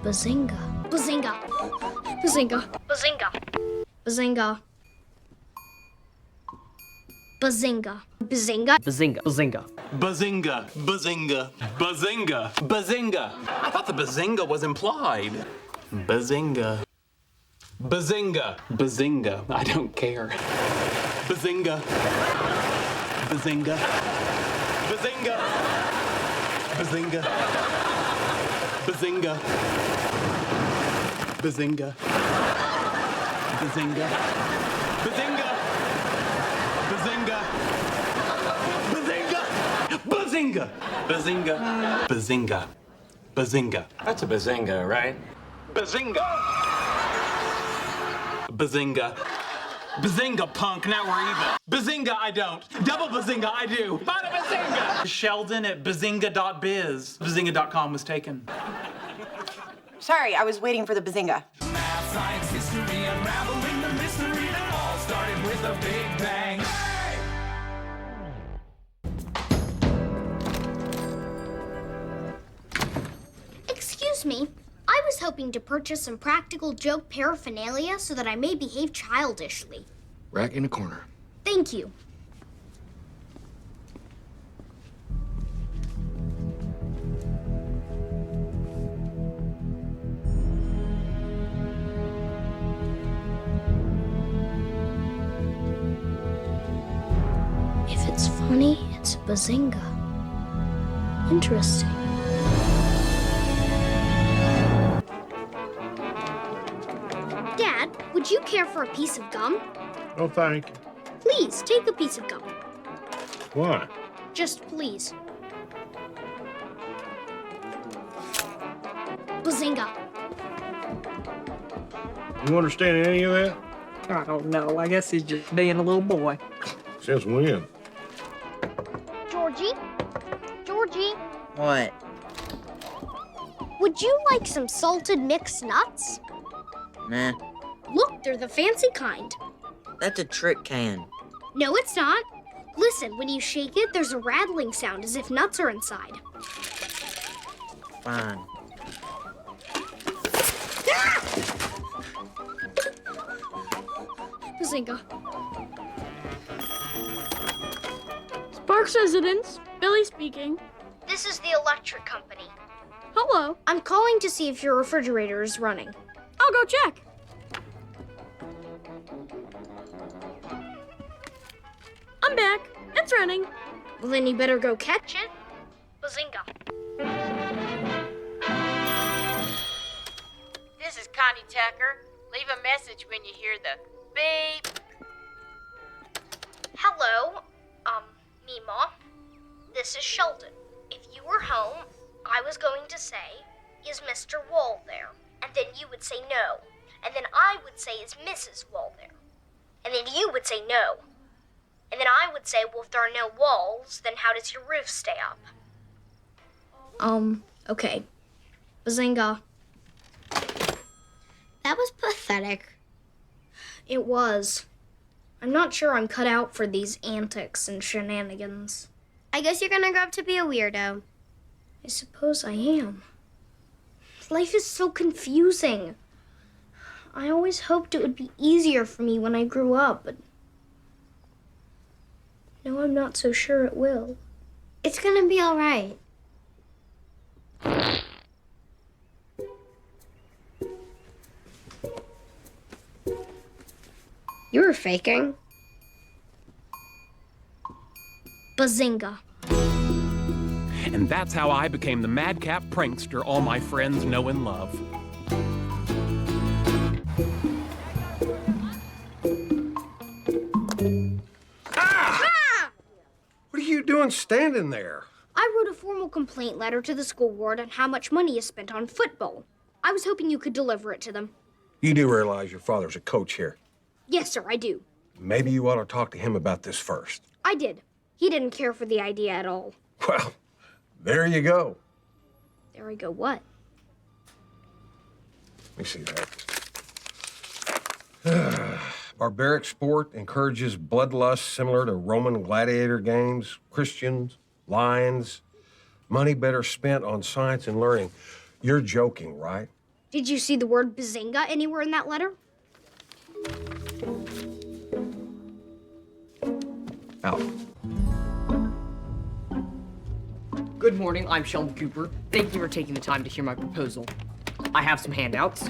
Bazinga. Bazinga. Bazinga. Bazinga. Bazinga. Bazinga. Bazinga. Bazinga. Bazinga. Buzzinga. Buzzinga. Buzzinga. Buzzinga. I thought the Bazinga was implied. Bazinga. Bazinga. Bazinga. I don't care. Bazinga. Bazinga. Bazinga. Bazinga. Bazinga. Bazinga. Bazinga. Bazinga. Bazinga. Bazinga. Bazinga. Bazinga. Bazinga. That's a Bazinga, right? Bazinga. Bazinga. Bazinga, punk, now we're even. Bazinga, I don't. Double Bazinga, I do. Bada Bazinga! Sheldon at bazinga.biz. Bazinga.com was taken. Sorry, I was waiting for the Bazinga. Math, science, history, unraveling the mystery that all started with a big bang. Excuse me. I was hoping to purchase some practical joke paraphernalia so that I may behave childishly. Right in the corner. Thank you. If it's funny, it's Bazinga. Interesting. Dad, would you care for a piece of gum? Oh, thank you. Please, take a piece of gum. Why? Just please. Bazinga. You understand any of that? I don't know. I guess he's just being a little boy. Since when? Georgie? Georgie, What? would you like some salted mixed nuts? Nah, Look, they're the fancy kind. that's a trick can. No, it's not. Listen, when you shake it, there's a rattling sound as if nuts are inside. Fine. Bazinga. Sparks Residence, Billy speaking. This is the electric company. Hello. I'm calling to see if your refrigerator is running. I'll go check. I'm back. It's running. Well, then you better go catch it. Bazinga. This is Connie Tucker. Leave a message when you hear the beep. Hello, Mima. This is Sheldon. If you were home, I was going to say, is Mr. Wall there? And then you would say no. And then I would say, is Mrs. Wall there? And then you would say no. And then I would say, well, if there are no walls, then how does your roof stay up? Okay. Bazinga. That was pathetic. It was. I'm not sure I'm cut out for these antics and shenanigans. I guess you're gonna grow up to be a weirdo. I suppose I am. Life is so confusing. I always hoped it would be easier for me when I grew up, but now I'm not so sure it will. It's gonna be all right. You were faking. Bazinga. And that's how I became the madcap prankster all my friends know and love. What are you doing standing there? I wrote a formal complaint letter to the school board on how much money is spent on football. I was hoping you could deliver it to them. You do realize your father's a coach here. Yes, sir, I do. Maybe you ought to talk to him about this first. I did. He didn't care for the idea at all. Well, there you go. There I go, what? Let me see that. Barbaric sport encourages bloodlust similar to Roman gladiator games, Christians, lions, money better spent on science and learning. You're joking, right? Did you see the word Bazinga anywhere in that letter? Out. Good morning, I'm Sheldon Cooper. Thank you for taking the time to hear my proposal. I have some handouts.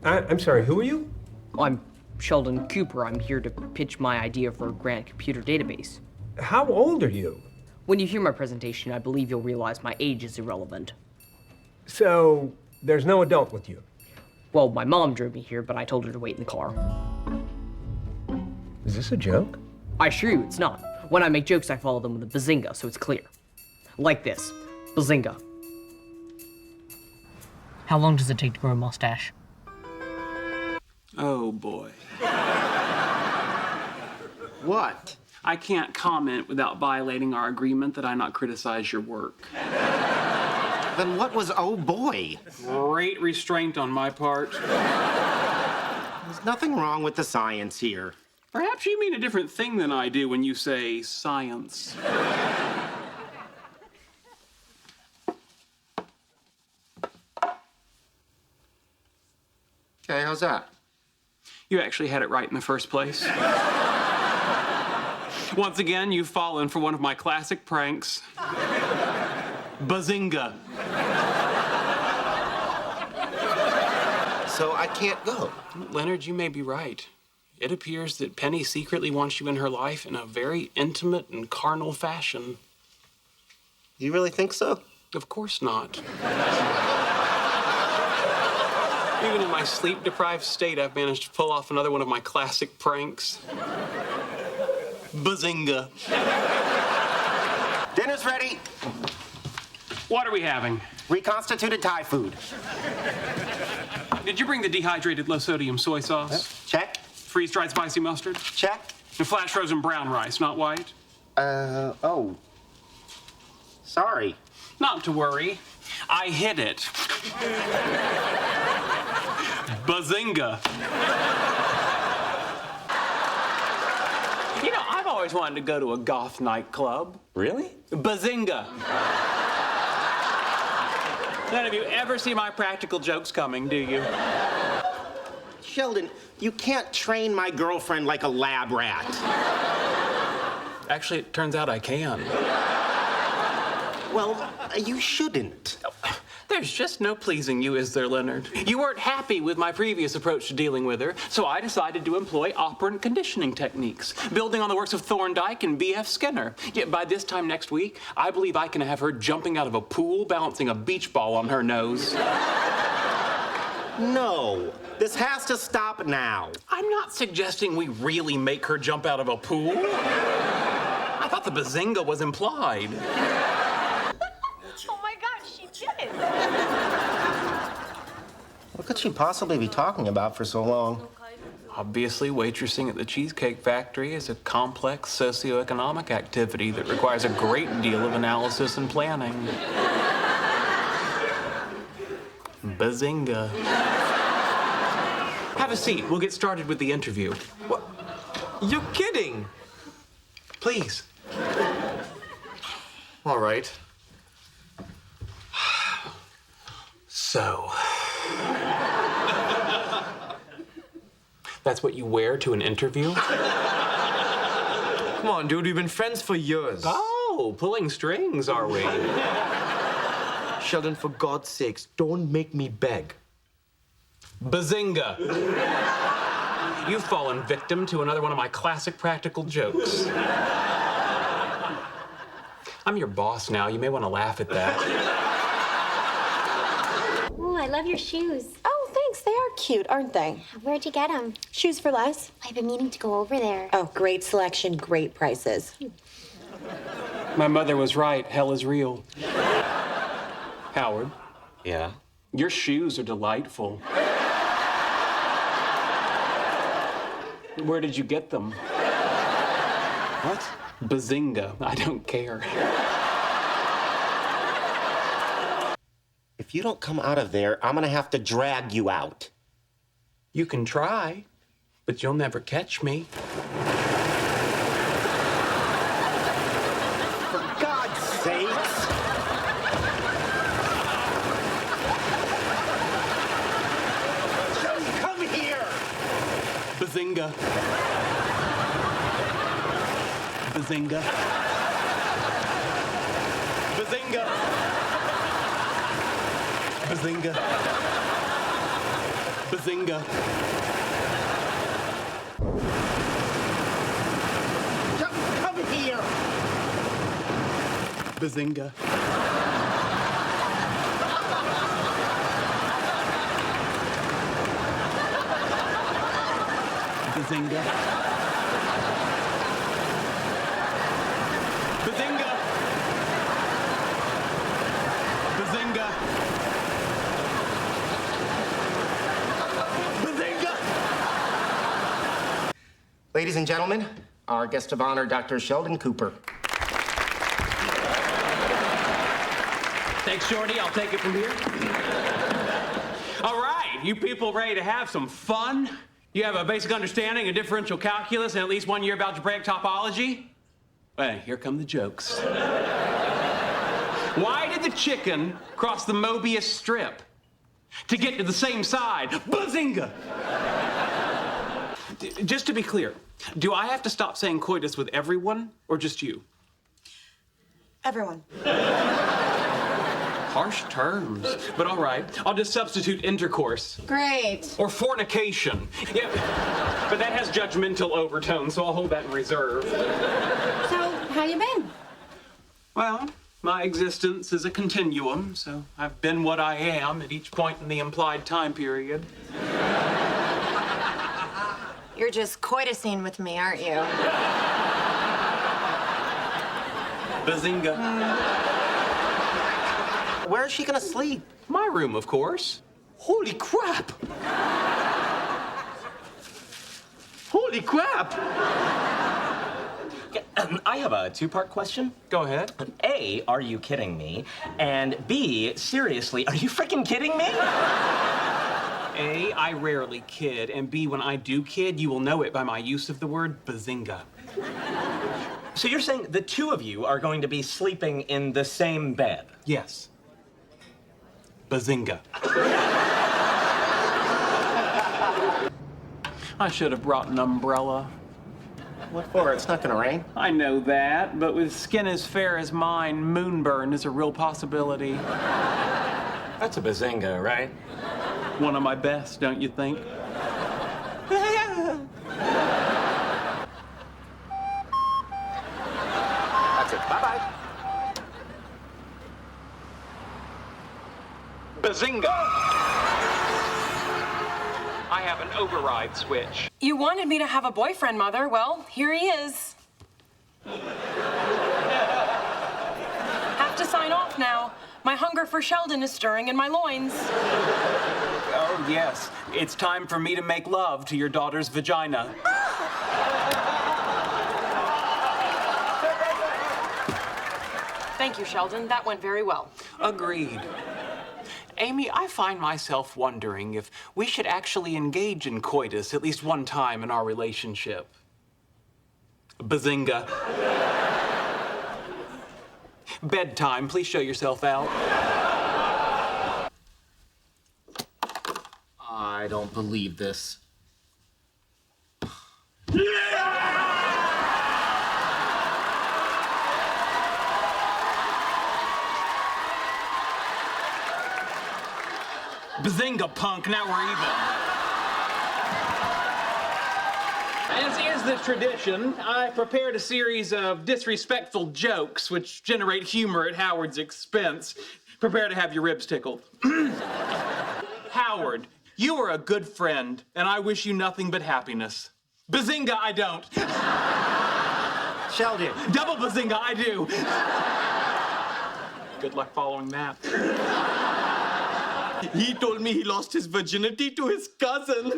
I'm sorry, who are you? I'm Sheldon Cooper. I'm here to pitch my idea for a grand computer database. How old are you? When you hear my presentation, I believe you'll realize my age is irrelevant. So, there's no adult with you? Well, my mom drove me here, but I told her to wait in the car. Is this a joke? I assure you it's not. When I make jokes, I follow them with a Buzzinga, so it's clear. Like this. Buzzinga. How long does it take to grow a mustache? Oh, boy. What? I can't comment without violating our agreement that I not criticize your work. Then what was oh boy? Great restraint on my part. There's nothing wrong with the science here. Perhaps you mean a different thing than I do when you say science. Okay, how's that? You actually had it right in the first place. Once again, you've fallen for one of my classic pranks. Bazinga. So I can't go. Leonard, you may be right. It appears that Penny secretly wants you in her life in a very intimate and carnal fashion. You really think so? Of course not. Even in my sleep-deprived state, I've managed to pull off another one of my classic pranks. Bazinga. Dinner's ready. What are we having? Reconstituted Thai food. Did you bring the dehydrated low-sodium soy sauce? Check. Freeze-dried spicy mustard? Check. And flash-frozen brown rice, not white? Oh. Sorry. Not to worry. I hid it. Buzzinga. You know, I've always wanted to go to a goth nightclub. Really? Bazinga. None of you ever see my practical jokes coming, do you? Sheldon, you can't train my girlfriend like a lab rat. Actually, it turns out I can. Well, you shouldn't. There's just no pleasing you, is there, Leonard? You weren't happy with my previous approach to dealing with her, so I decided to employ operant conditioning techniques, building on the works of Thorndike and B.F. Skinner. Yet by this time next week, I believe I can have her jumping out of a pool, balancing a beach ball on her nose. No, this has to stop now. I'm not suggesting we really make her jump out of a pool. I thought the Bazinga was implied. Oh my gosh, she did it! What could she possibly be talking about for so long? Obviously, waitressing at the Cheesecake Factory is a complex socioeconomic activity that requires a great deal of analysis and planning. Bazinga. Have a seat. We'll get started with the interview. What? You're kidding! Please. All right. So. That's what you wear to an interview? Come on, dude, we've been friends for years. Oh, pulling strings, are we? Sheldon, for God's sakes, don't make me beg. Bazinga. You've fallen victim to another one of my classic practical jokes. I'm your boss now. You may want to laugh at that. Ooh, I love your shoes. Oh, thanks. They are cute, aren't they? Where'd you get them? Shoes for less. I've been meaning to go over there. Oh, great selection, great prices. My mother was right. Hell is real. Howard. Yeah? Your shoes are delightful. Where did you get them? What? Bazinga. I don't care. If you don't come out of there, I'm gonna have to drag you out. You can try, but you'll never catch me. For God's sakes! Bazinga. Bazinga. Bazinga. Bazinga. Bazinga. Come here. Bazinga. Bazinga. Bazinga. Bazinga. Bazinga. Ladies and gentlemen, our guest of honor, Dr. Sheldon Cooper. Thanks, Shorty. I'll take it from here. All right, you people ready to have some fun? You have a basic understanding of differential calculus and at least 1 year of algebraic topology? Well, here come the jokes. Why did the chicken cross the Mobius strip? To get to the same side. Buzzinga! Just to be clear, do I have to stop saying coitus with everyone or just you? Everyone. Harsh terms, but all right. I'll just substitute intercourse. Great. Or fornication. Yeah, but that has judgmental overtones, so I'll hold that in reserve. So, how you been? Well, my existence is a continuum, so I've been what I am at each point in the implied time period. You're just coitusing with me, aren't you? Bazinga. Where is she gonna sleep? My room, of course. Holy crap! Holy crap! I have a two-part question. Go ahead. A, are you kidding me? And B, seriously, are you freaking kidding me? A, I rarely kid, and B, when I do kid, you will know it by my use of the word bazinga. So you're saying the two of you are going to be sleeping in the same bed? Yes. Bazinga. I should have brought an umbrella. What for? It's not gonna rain. I know that, but with skin as fair as mine, moonburn is a real possibility. That's a bazinga, right? One of my best, don't you think? That's it. Bye-bye. Bazinga! I have an override switch. You wanted me to have a boyfriend, Mother. Well, here he is. Have to sign off now. My hunger for Sheldon is stirring in my loins. Oh, yes. It's time for me to make love to your daughter's vagina. Thank you, Sheldon. That went very well. Agreed. Amy, I find myself wondering if we should actually engage in coitus at least one time in our relationship. Bazinga. Bedtime, please show yourself out. I don't believe this. Bazinga, punk, now we're even. As is the tradition, I prepared a series of disrespectful jokes which generate humor at Howard's expense. Prepare to have your ribs tickled. Howard, you are a good friend, and I wish you nothing but happiness. Bazinga, I don't. Sheldon. Double bazinga, I do. Good luck following that. He told me he lost his virginity to his cousin.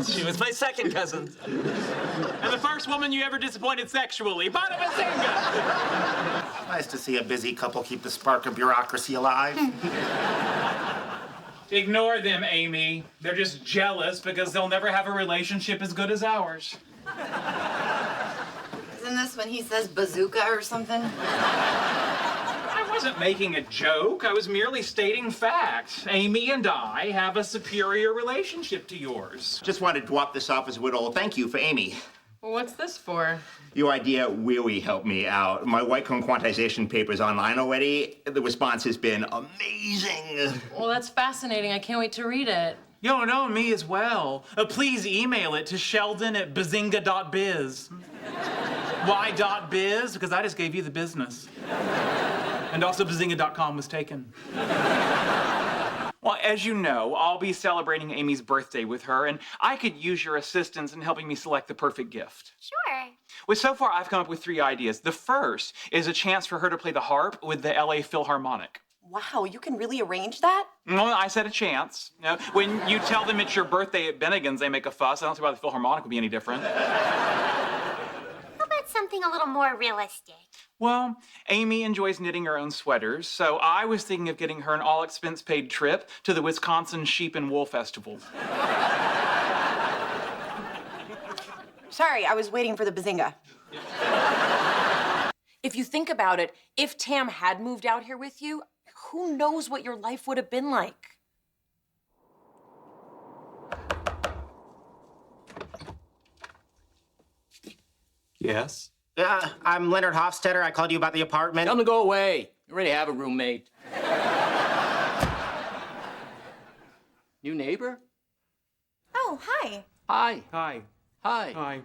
She was my second cousin. And the first woman you ever disappointed sexually. Bada bazinga! Nice to see a busy couple keep the spark of bureaucracy alive. Ignore them, Amy. They're just jealous because they'll never have a relationship as good as ours. Isn't this when he says bazooka or something? I wasn't making a joke. I was merely stating facts. Amy and I have a superior relationship to yours. Just wanted to drop this off as a little thank you for Amy. Well, what's this for? Your idea really helped me out. My white cone quantization paper's online already. The response has been amazing. Well, that's fascinating. I can't wait to read it. Yo, no, me as well. Please email it to sheldon@bazinga.biz. Why.biz? Because I just gave you the business. And also bazinga.com was taken. Well, as you know, I'll be celebrating Amy's birthday with her, and I could use your assistance in helping me select the perfect gift. Sure. Well, so far I've come up with 3 ideas. The first is a chance for her to play the harp with the LA Philharmonic. Wow, you can really arrange that? Well, I said a chance. You know, when you tell them it's your birthday at Bennigan's, they make a fuss. I don't see why the Philharmonic would be any different. How about something a little more realistic? Well, Amy enjoys knitting her own sweaters, so I was thinking of getting her an all-expense-paid trip to the Wisconsin Sheep and Wool Festival. Sorry, I was waiting for the Bazinga. If you think about it, if Tam had moved out here with you, who knows what your life would have been like? Yes? I'm Leonard Hofstetter. I called you about the apartment. Tell him to go away. You already have a roommate. New neighbor? Oh, hi. Hi. Hi. Hi. Hi.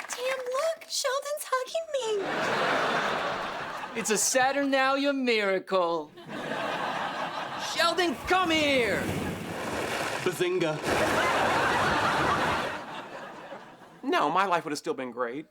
Tam, look, Sheldon's hugging me. It's a Saturnalia miracle. Sheldon, come here! Buzzinga. No, my life would have still been great.